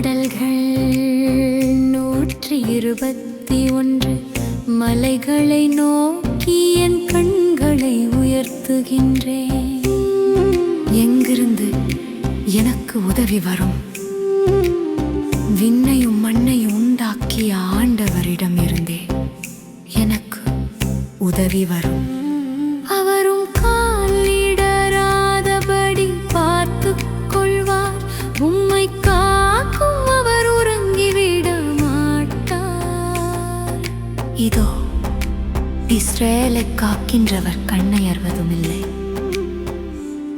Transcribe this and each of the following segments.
கடல்கள் 121 மலைகளை நோக்கி என் கண்களை உயர்த்துகின்றேன். எங்கிருந்து எனக்கு உதவி வரும்? விண்ணையும் மண்ணையும் உண்டாக்கிய ஆண்டவரிடம் இருந்தே எனக்கு உதவி வரும். அவரும் காலிடராதபடி பார்த்துக் கொள்வார். உம்மை காக்கும் அவர் உறங்கிவிட மாட்டார். இதோ இஸ்ரேலை காக்கின்றவர் கண்ணையர்வதுமில்லை,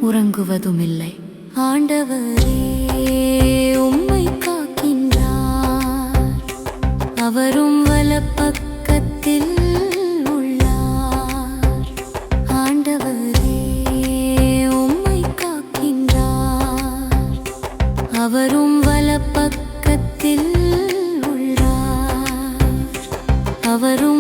உறங்குவதுமில்லை. ஆண்டவரே உம்மை காக்கின்றார். அவரும் வலப்பக்கத்தில் உள்ளார். ஆண்டவரே உம்மை காக்கின்றார். அவரும் வலப்பக்கத்தில் உள்ளார். அவரும்